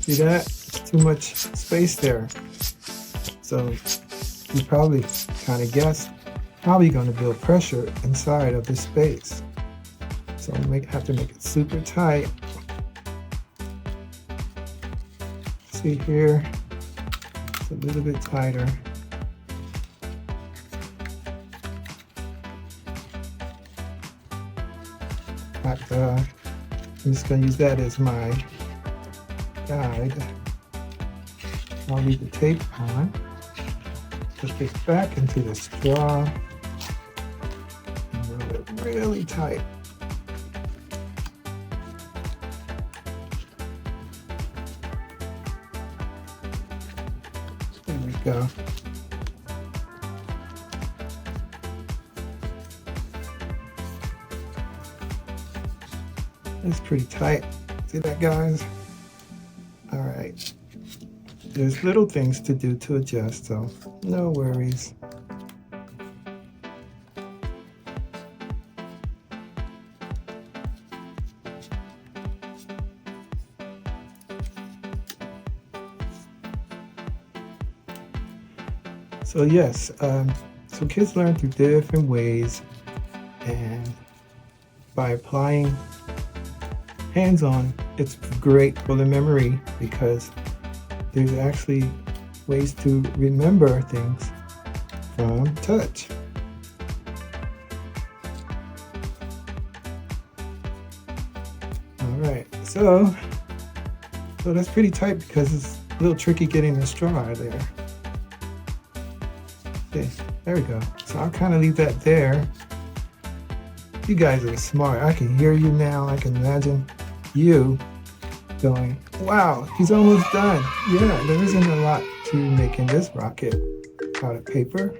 See that? Too much space there. So you probably kind of guessed how you're going to build pressure inside of this space. So have to make it super tight. See here, it's a little bit tighter. But I'm just going to use that as my guide. I'll leave the tape on. Put this back into the straw and roll it really tight. There we go. It's pretty tight. See that, guys? All right. There's little things to do to adjust, so no worries. So yes, so kids learn through different ways, and by applying hands-on, it's great for the memory because there's actually ways to remember things from touch. All right, so that's pretty tight because it's a little tricky getting the straw out of there. Okay, there we go. So I'll kind of leave that there. You guys are smart. I can hear you now. I can imagine you going, wow, he's almost done. Yeah, there isn't a lot to making this rocket out of paper,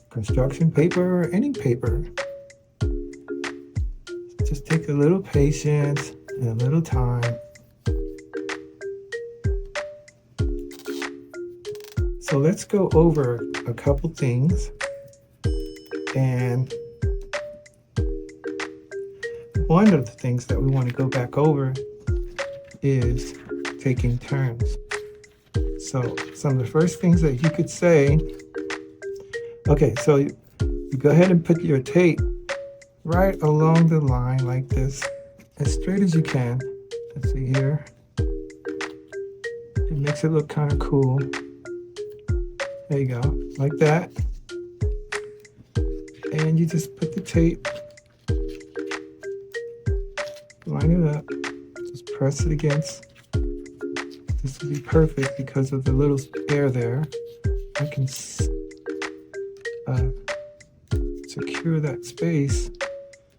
construction paper, or any paper. Just take a little patience and a little time. So let's go over a couple things. And one of the things that we want to go back over is taking turns. So some of the first things that you could say, okay, so you go ahead and put your tape right along the line like this, as straight as you can. Let's see here. It makes it look kind of cool. There you go, like that. And you just put the tape, line it up, just press it against. This will be perfect because of the little air there. I can secure that space.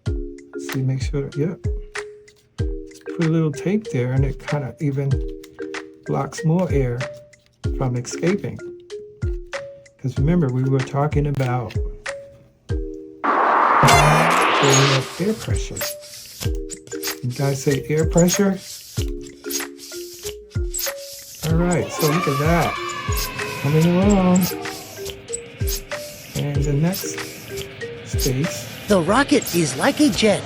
Let's see, make sure, yep. Just put a little tape there and it kind of even blocks more air from escaping. Because remember, we were talking about air pressure. You guys say air pressure? All right, so look at that. Coming along. And the next space. The rocket is like a jet.